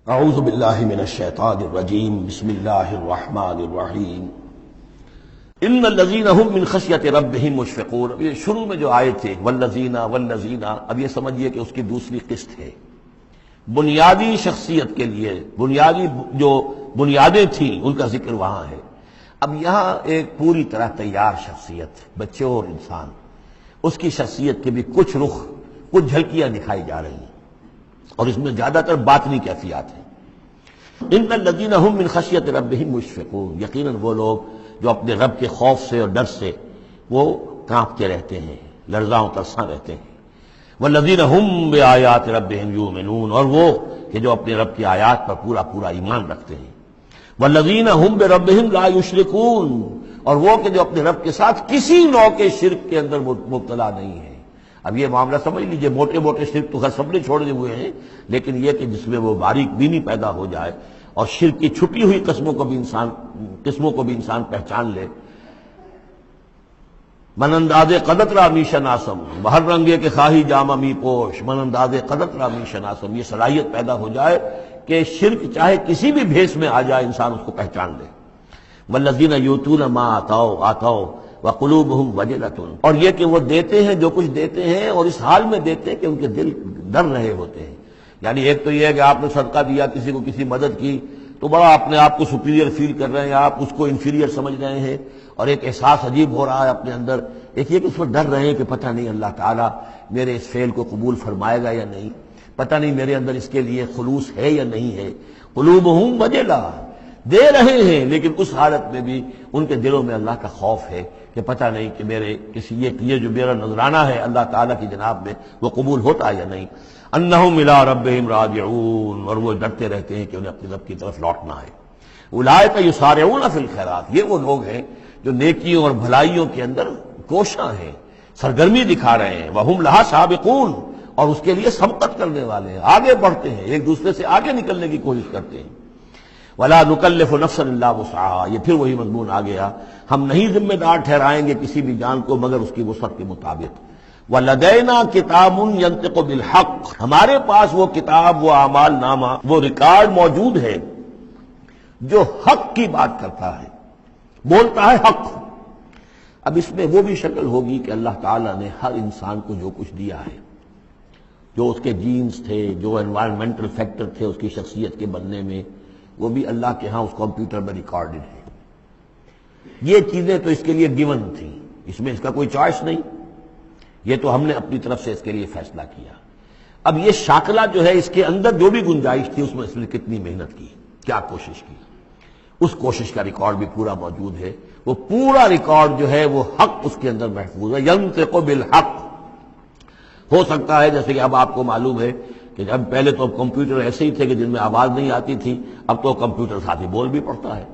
اعوذ باللہ من الشیطان الرجیم بسم اللہ الرحمن الرحیم ان الذین هم من خشیۃ ربهم مشفقون. اب یہ شروع میں جو آئے تھے والذین، اب یہ سمجھیے کہ اس کی دوسری قسط ہے. بنیادی شخصیت کے لیے بنیادی جو بنیادیں تھیں ان کا ذکر وہاں ہے. اب یہاں ایک پوری طرح تیار شخصیت، بچے اور انسان، اس کی شخصیت کے بھی کچھ رخ، کچھ جھلکیاں دکھائی جا رہی ہیں، اور اس میں زیادہ تر باطنی کیفیات ہیں. ان الذین هم من خشیۃ ربهم مشفقون، یقیناً وہ لوگ جو اپنے رب کے خوف سے اور ڈر سے وہ کانپتے رہتے ہیں، لرزاں و ترساں رہتے ہیں. والذین هم بآیات ربهم یؤمنون، اور وہ کہ جو اپنے رب کی آیات پر پورا پورا ایمان رکھتے ہیں. والذین هم بربهم لا یشرکون، اور وہ کہ جو اپنے رب کے ساتھ کسی نوع کے شرک کے اندر مبتلا نہیں ہے. اب یہ معاملہ سمجھ لیجئے، موٹے موٹے شرک تو سب نے چھوڑے ہوئے ہیں، لیکن یہ کہ جس میں وہ باریک بینی پیدا ہو جائے اور شرک کی چھپی ہوئی قسموں کو بھی انسان پہچان لے. من انداز قدت را می شناسم، بہر رنگے کے خواہی جامہ می پوش، من انداز قدت را می شناسم، یہ صلاحیت پیدا ہو جائے کہ شرک چاہے کسی بھی بھیس میں آ جائے انسان اس کو پہچان لے. والذین یؤتون ما آتوا وقلوبہم وجلۃ، اور یہ کہ وہ دیتے ہیں جو کچھ دیتے ہیں اور اس حال میں دیتے ہیں کہ ان کے دل ڈر رہے ہوتے ہیں. یعنی ایک تو یہ ہے کہ آپ نے صدقہ دیا، کسی کو کسی مدد کی تو بڑا اپنے آپ کو سپیریئر فیل کر رہے ہیں، آپ اس کو انفیریئر سمجھ رہے ہیں، اور ایک احساس عجیب ہو رہا ہے اپنے اندر. ایک یہ کہ اس پر ڈر رہے ہیں کہ پتہ نہیں اللہ تعالیٰ میرے اس فعل کو قبول فرمائے گا یا نہیں، پتہ نہیں میرے اندر اس کے لیے خلوص ہے یا نہیں ہے. قلوبہم وجلہ، دے رہے ہیں لیکن اس حالت میں بھی ان کے دلوں میں اللہ کا خوف ہے کہ پتہ نہیں کہ میرے کسی یہ جو میرا نذرانہ ہے اللہ تعالیٰ کی جناب میں وہ قبول ہوتا ہے یا نہیں. انہم الی ربہم راجعون، اور وہ ڈرتے رہتے ہیں کہ انہیں اپنے رب کی طرف لوٹنا ہے. اولئک یسارعون فی الخیرات، یہ وہ لوگ ہیں جو نیکیوں اور بھلائیوں کے اندر کوشاں ہیں، سرگرمی دکھا رہے ہیں. وہم لہا سابقون، اور اس کے لیے سبقت کرنے والے ہیں، آگے بڑھتے ہیں، ایک دوسرے سے آگے نکلنے کی کوشش کرتے ہیں. ولا نکلف نفسا الا وسعها، یہ پھر وہی مضمون آ گیا، ہم نہیں ذمہ دار ٹھہرائیں گے کسی بھی جان کو مگر اس کی وسعت کے مطابق. وَلَدَيْنَا كِتَابٌ يَنطِقُ بِالْحَقِّ، ہمارے پاس وہ کتاب، وہ اعمال نامہ، وہ ریکارڈ موجود ہے جو حق کی بات کرتا ہے، بولتا ہے حق. اب اس میں وہ بھی شکل ہوگی کہ اللہ تعالیٰ نے ہر انسان کو جو کچھ دیا ہے، جو اس کے جینز تھے، جو انوائرمنٹل فیکٹر تھے اس کی شخصیت کے بننے میں، وہ بھی اللہ کے ہاں اس کمپیوٹر میں ریکارڈڈ ہے. یہ چیزیں تو اس کے لیے گیون تھیں، اس میں اس کا کوئی چوائس نہیں، یہ تو ہم نے اپنی طرف سے اس کے لیے فیصلہ کیا. اب یہ شاکلہ جو ہے، اس کے اندر جو بھی گنجائش تھی اس میں اس نے کتنی محنت کی، کیا کوشش کی، اس کوشش کا ریکارڈ بھی پورا موجود ہے. وہ پورا ریکارڈ جو ہے وہ حق اس کے اندر محفوظ ہے. ینطق بالحق، ہو سکتا ہے جیسے کہ اب آپ کو معلوم ہے کہ اب پہلے تو کمپیوٹر ایسے ہی تھے کہ جن میں آواز نہیں آتی تھی، اب تو کمپیوٹر ساتھ ہی بول بھی پڑتا ہے.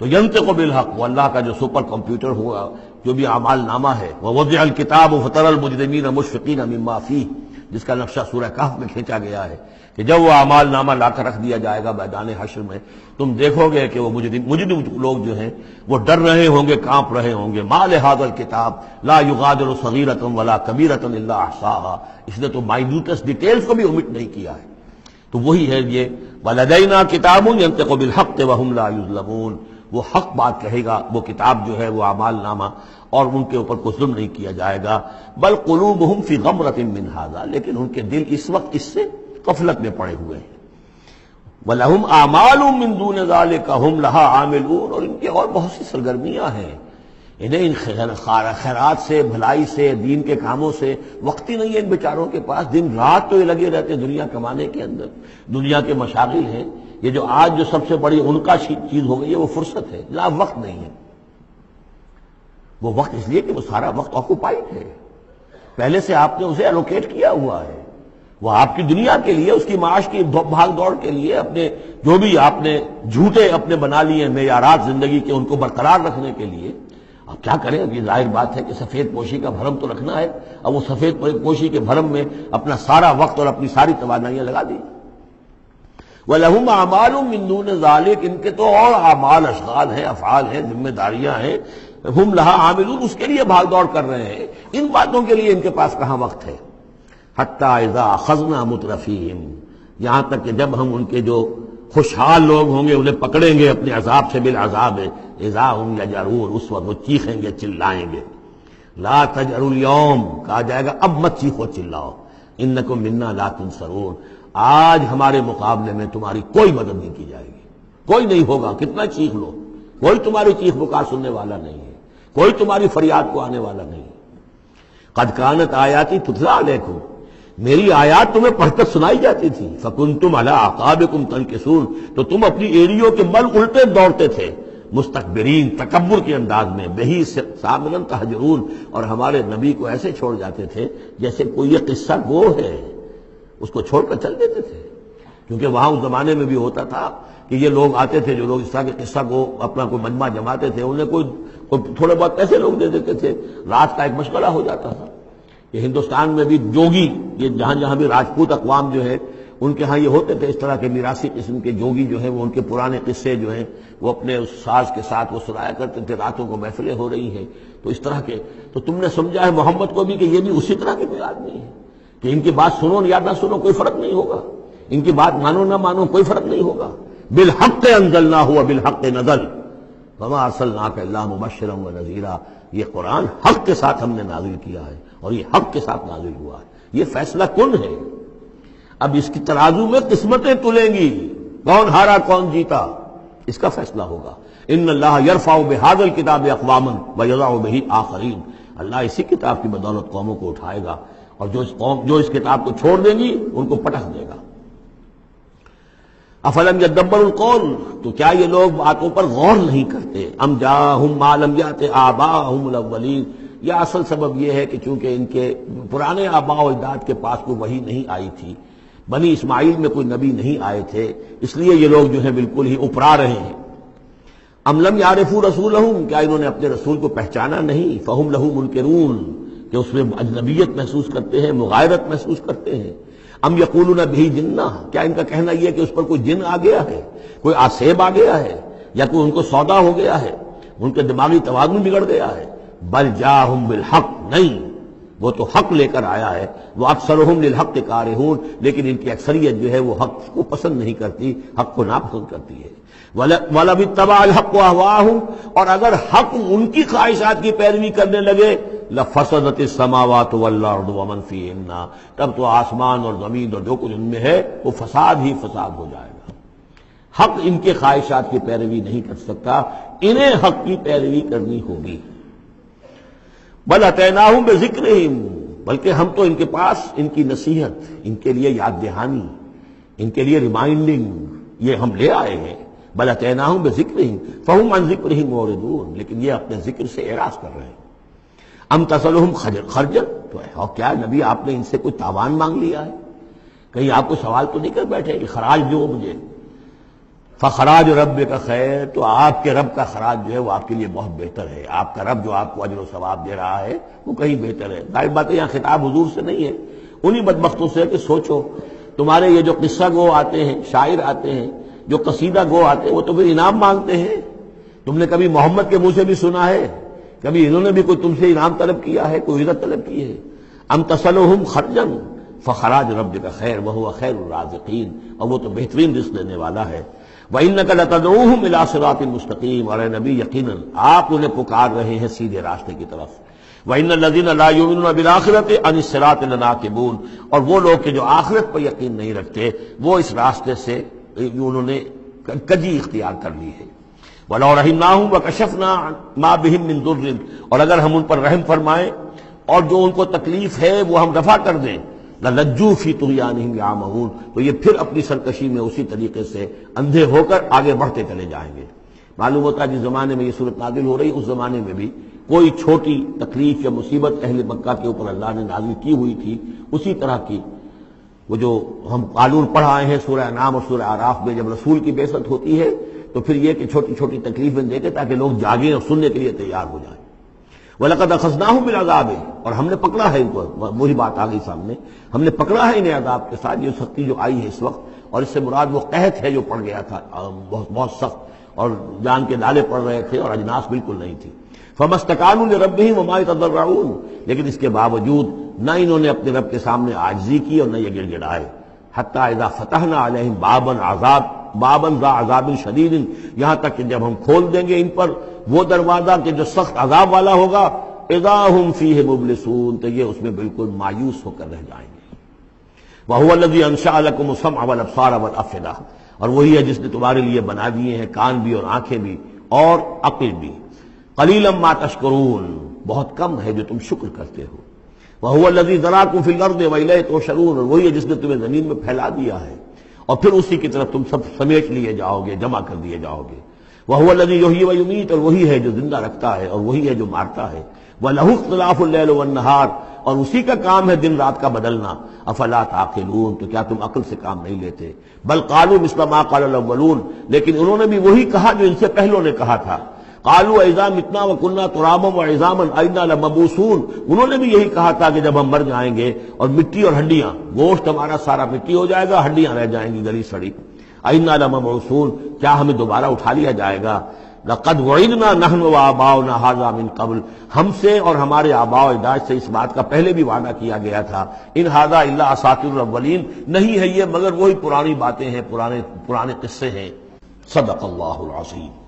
تو ینطق بالحق، وہ اللہ کا جو سپر کمپیوٹر ہوا، جو بھی اعمال نامہ ہے. ووضع الکتاب فتری المجرمین مشفقین مما فیہ، جس کا نقشہ سورہ کہف میں کھینچا گیا ہے کہ جب وہ اعمال نامہ لا کر رکھ دیا جائے گا میدان حشر میں، تم دیکھو گے کہ وہ مجرم لوگ جو ہیں وہ ڈر رہے ہوں گے، کانپ رہے ہوں گے. ما لہذا الکتاب لا یغادر صغیرۃ ولا کبیرۃ الا احصاها، اس نے تو مائنیوٹس ڈیٹیلز کو بھی omit نہیں کیا ہے. تو وہی ہے یہ ولدینا کتاب ینطق بالحق وہم لا یظلمون، وہ حق بات کہے گا وہ کتاب جو ہے وہ اعمال نامہ، اور ان کے اوپر کوئی ظلم نہیں کیا جائے گا. بل قلوبہم فی غمرۃ من ھذا، لیکن ان کے دل اس وقت اس سے غفلت میں پڑے ہوئے ہیں. وَلَهُمْ أَعْمَالٌ مِّن دُونِ ذَلِكَ هُمْ لَهَا عَامِلُونَ، اور ان کی اور بہت سی سرگرمیاں ہیں. انہیں ان خیرات سے، بھلائی سے، دین کے کاموں سے وقت ہی نہیں ہے ان بیچاروں کے پاس. دن رات تو یہ لگے رہتے ہیں دنیا کمانے کے اندر، دنیا کے مشاغل ہیں. یہ جو آج جو سب سے بڑی ان کا چیز ہو گئی ہے وہ فرصت ہے، لا وقت نہیں ہے. وہ وقت اس لیے کہ وہ سارا وقت آکوپائڈ ہے، پہلے سے آپ نے اسے الوکیٹ کیا ہوا ہے. وہ آپ کی دنیا کے لیے، اس کی معاش کی بھاگ دوڑ کے لیے، اپنے جو بھی آپ نے جھوٹے اپنے بنا لیے معیارات زندگی کے، ان کو برقرار رکھنے کے لیے. اب کیا کریں، اب یہ ظاہر بات ہے کہ سفید پوشی کا بھرم تو رکھنا ہے. اب وہ سفید پوشی کے بھرم میں اپنا سارا وقت اور اپنی ساری توانائیاں لگا دی. وَلَهُمْ أَعْمَالٌ مِّن دُونِ ذَلِكَ، ان کے تو اور اعمال، اشغال ہیں، افعال ہیں، ذمہ داریاں ہیں. ہم لہا عاملون، اس کے لیے بھاگ دوڑ کر رہے ہیں. ان باتوں کے لیے ان کے پاس کہاں وقت ہے. حتی اذا اخذنا مترفیہم، یہاں تک کہ جب ہم ان کے جو خوشحال لوگ ہوں گے انہیں پکڑیں گے اپنے عذاب سے بالعذاب اذا ہم یجرون، اس وقت وہ چیخیں گے چلائیں گے. لا تجروا اليوم، کہا جائے گا اب مت چیخو چلاؤ، انکم منا لا تنصرون، آج ہمارے مقابلے میں تمہاری کوئی مدد نہیں کی جائے گی، کوئی نہیں ہوگا، کتنا چیخ لو، کوئی تمہاری چیخ پکار سننے والا نہیں ہے، کوئی تمہاری فریاد کو آنے والا نہیں ہے. قد کانت آیاتی تتلی علیکم، میری آیات تمہیں پڑھ کر سنائی جاتی تھی، فکنتم علی اعقابکم تنکصون، تو تم اپنی ایڑیوں کے بل الٹے دوڑتے تھے، مستکبرین، تکبر کے انداز میں، بہی سامنا تہجرون، اور ہمارے نبی کو ایسے چھوڑ جاتے تھے جیسے کوئی یہ قصہ گو ہے، اس کو چھوڑ کر چل دیتے تھے. کیونکہ وہاں اس زمانے میں بھی ہوتا تھا کہ یہ لوگ آتے تھے جو لوگ اس طرح کے قصہ کو اپنا کوئی مجمع جماتے تھے، انہیں کوئی تھوڑے بہت پیسے لوگ دے دیتے تھے، رات کا ایک مشغلہ ہو جاتا تھا. یہ ہندوستان میں بھی جوگی، یہ جہاں جہاں بھی راجپوت اقوام جو ہے ان کے ہاں یہ ہوتے تھے اس طرح کے میراثی قسم کے جوگی جو ہیں، وہ ان کے پرانے قصے جو ہیں وہ اپنے اس ساز کے ساتھ وہ سنایا کرتے تھے، راتوں کو محفلیں ہو رہی ہیں تو اس طرح کے. تو تم نے سمجھا ہے محمد کو بھی کہ یہ بھی اسی طرح کے کوئی آدمی ہے کہ ان کی بات سنو یا نہ سنو کوئی فرق نہیں ہوگا، ان کی بات مانو نہ مانو کوئی فرق نہیں ہوگا. بالحق انزلناہ وبالحق نزل وما ارسلناک الا مبشرا ونذیرا، یہ قرآن حق کے ساتھ ہم نے نازل کیا ہے اور یہ حق کے ساتھ نازل ہوا ہے. یہ فیصلہ کن ہے. اب اس کی ترازو میں قسمتیں تلیں گی، کون ہارا کون جیتا اس کا فیصلہ ہوگا. ان اللہ یرفع بہذا الکتاب اقواما ویضع بہ آخرین، اللہ اسی کتاب کی بدولت قوموں کو اٹھائے گا اور جو اس کتاب کو چھوڑ دیں گی ان کو پٹخ دے گا. افلم یدبروا القول، تو کیا یہ لوگ باتوں پر غور نہیں کرتے؟ ام جاءہم ما لم یأت آباءہم الاولین، یہ اصل سبب یہ ہے کہ چونکہ ان کے پرانے آباء و اجداد کے پاس کوئی وحی نہیں آئی تھی، بنی اسماعیل میں کوئی نبی نہیں آئے تھے، اس لیے یہ لوگ جو ہیں بالکل ہی اپرا رہے ہیں. ام لم یعرفوا رسولہم، کیا انہوں نے اپنے رسول کو پہچانا نہیں؟ فہم لہ منکرون، کہ اس میں اجنبیت محسوس کرتے ہیں، مغایرت محسوس کرتے ہیں. ام یقولون بہ جنہ، کیا ان کا کہنا یہ ہے کہ اس پر کوئی جن آ گیا ہے، کوئی آسیب آ گیا ہے، یا کوئی ان کو سودا ہو گیا ہے، ان کے دماغی توازن بگڑ گیا ہے. بل جاءہم بالحق، نہیں، وہ تو حق لے کر آیا ہے. وہ اکثرہم للحق کارہون، لیکن ان کی اکثریت جو ہے وہ حق کو پسند نہیں کرتی، حق کو ناپسند کرتی ہے. وَلَوِ اتَّبَعَ الْحَقُّ أَهْوَاءَهُمْ، اور اگر حق ان کی خواہشات کی پیروی کرنے لگے، لَفَسَدَتِ السَّمَاوَاتُ وَالْأَرْضُ وَمَنْ فِيهِنَّ، تب تو آسمان اور زمین اور جو کچھ ان میں ہے وہ فساد ہی فساد ہو جائے گا. حق ان کے خواہشات کی پیروی نہیں کر سکتا، انہیں حق کی پیروی کرنی ہوگی. بل اتیناہم بذکرہم، بلکہ ہم تو ان کے پاس ان کی نصیحت، ان کے لیے یاد دہانی، ان کے لیے ریمائنڈنگ یہ ہم لے آئے ہیں. بل اتیناہم بذکرہم فہم عن ذکرہم معرضون، لیکن یہ اپنے ذکر سے اعراض کر رہے ہیں. ام تسألہم خرجا، تو اور کیا نبی آپ نے ان سے کوئی تاوان مانگ لیا ہے؟ کہیں آپ کو سوال تو نہیں کر بیٹھے کہ خراج دو مجھے؟ فخراج ربک خیر، تو آپ کے رب کا خراج جو ہے وہ آپ کے لیے بہت بہتر ہے. آپ کا رب جو آپ کو اجر و ثواب دے رہا ہے وہ کہیں بہتر ہے. ظاہر بات ہے یہاں خطاب حضور سے نہیں ہے، انہی بدبختوں سے کہ سوچو تمہارے یہ جو قصہ گو آتے ہیں، شاعر آتے ہیں، جو قصیدہ گو آتے ہیں، وہ تو پھر انعام مانگتے ہیں. تم نے کبھی محمد کے منہ سے بھی سنا ہے؟ کبھی انہوں نے بھی کوئی تم سے انعام طلب کیا ہے، کوئی عزت طلب کی ہے؟ ام تسألہم خرجا فخراج ربک خیر وہو خیر الرازقین، اور وہ تو بہترین رزق دینے والا ہے. وَإِنَّكَ لَتَدْعُوهُمْ إِلَىٰ صِرَاطٍ مُّسْتَقِيمٍ، اور اے نبی یقیناً آپ انہیں پکار رہے ہیں سیدھے راستے کی طرف. وَإِنَّ الَّذِينَ لَا يُؤْمِنُونَ بِالْآخِرَةِ عَنِ الصِّرَاطِ لَنَاكِبُونَ، اور وہ لوگ کہ جو آخرت پر یقین نہیں رکھتے وہ اس راستے سے انہوں نے کجی اختیار کر لی ہے. وَلَوْ رَحِمْنَاهُمْ وَكَشَفْنَا مَا بِهِم مِّن ضُرٍّ، اور اگر ہم ان پر رحم فرمائیں اور جو ان کو تکلیف ہے وہ ہم رفع کر دیں، لَلَجُّوا فِي طُغْيَانِهِمْ يَعْمَهُونَ، تو یہ پھر اپنی سرکشی میں اسی طریقے سے اندھے ہو کر آگے بڑھتے چلے جائیں گے. معلوم ہوتا ہے جس زمانے میں یہ صورت نازل ہو رہی، اس زمانے میں بھی کوئی چھوٹی تکلیف یا مصیبت اہل مکہ کے اوپر اللہ نے نازل کی ہوئی تھی اسی طرح کی. وہ جو ہم قانون پڑھ آئے ہیں سورہ انعام اور سورہ اعراف میں، جب رسول کی بعثت ہوتی ہے تو پھر یہ کہ چھوٹی چھوٹی تکلیفیں دیتے تاکہ لوگ جاگیں اور سننے کے لیے تیار ہو جائیں. وَلَقَدْ أَخَذْنَاهُمْ بِالْعَذَابِ، اور ہم نے پکڑا ہے ان کو، وہی بات آ گئی سامنے، ہم نے پکڑا ہے انہیں عذاب کے ساتھ. یہ سختی جو آئی ہے اس وقت، اور اس سے مراد وہ قحط ہے جو پڑ گیا تھا بہت بہت سخت، اور جان کے لالے پڑ رہے تھے اور اجناس بالکل نہیں تھی. فَمَا اسْتَكَانُوا لِرَبِّهِمْ وَمَا يَتَضَرَّعُونَ، لیکن اس کے باوجود نہ انہوں نے اپنے رب کے سامنے عاجزی کی اور نہ یہ گڑ گڑائے. حَتَّىٰ إِذَا فَتَحْنَا عَلَيْهِمْ بَابًا عَذَاب بابا ذا عذاب شدید، یہاں تک کہ جب ہم کھول دیں گے ان پر وہ دروازہ کہ جو سخت عذاب والا ہوگا، اذا ہم فیہ مبلسون، تو یہ اس میں بالکل مایوس ہو کر رہ جائیں گے۔ وَهُوَ الَّذِي أَنشَأَ لَكُمُ السَّمْعَ وَالْأَبْصَارَ وَالْأَفْئِدَةَ، اور وہی ہے جس نے تمہارے لیے بنا دیے ہیں کان بھی اور آنکھیں بھی اور عقل بھی۔ قَلِيلًا مَا تَشْكُرُونَ، بہت کم ہے جو تم شکر کرتے ہو۔ وَهُوَ الَّذِي ذَرَاكُمْ فِي الْأَرْضِ وَإِلَيْهِ تُحْشَرُونَ، اور وہی ہے جس نے تمہیں زمین میں پھیلا دیا ہے اور پھر اسی کی طرف تم سب سمیٹ لیے جاؤ گے، جمع کر دیے جاؤ گے۔ وَهُوَ الَّذِي يُحْيِي وَيُمِيتُ، اور وہی ہے جو زندہ رکھتا ہے اور وہی ہے جو مارتا ہے۔ وَلَهُ اخْتِلَافُ اللَّيْلِ وَالنَّهَارِ، اور اسی کا کام ہے دن رات کا بدلنا۔ افلا تعقلون، تو کیا تم عقل سے کام نہیں لیتے؟ بل قالوا مثل ما قال الاولون، لیکن انہوں نے بھی وہی کہا جو ان سے پہلوں نے کہا تھا۔ قالوا اذا متنا وكنا ترابا وعظاما أئنا لمبعوثون، انہوں نے بھی یہی کہا تھا کہ جب ہم مر جائیں گے اور مٹی اور ہڈیاں، گوشت ہمارا سارا مٹی ہو جائے گا، ہڈیاں رہ جائیں گی گلی سڑی، أئنا لمبعوثون، کیا ہمیں دوبارہ اٹھا لیا جائے گا؟ لقد وعدنا نحن وآباؤنا هذا من قبل، ہم سے اور ہمارے آباء و اجداد سے اس بات کا پہلے بھی وعدہ کیا گیا تھا۔ ان هذا الا اساطیر الاولین، نہیں ہے یہ مگر وہی پرانی باتیں ہیں، پرانے قصے ہیں۔ صدق اللہ العظیم۔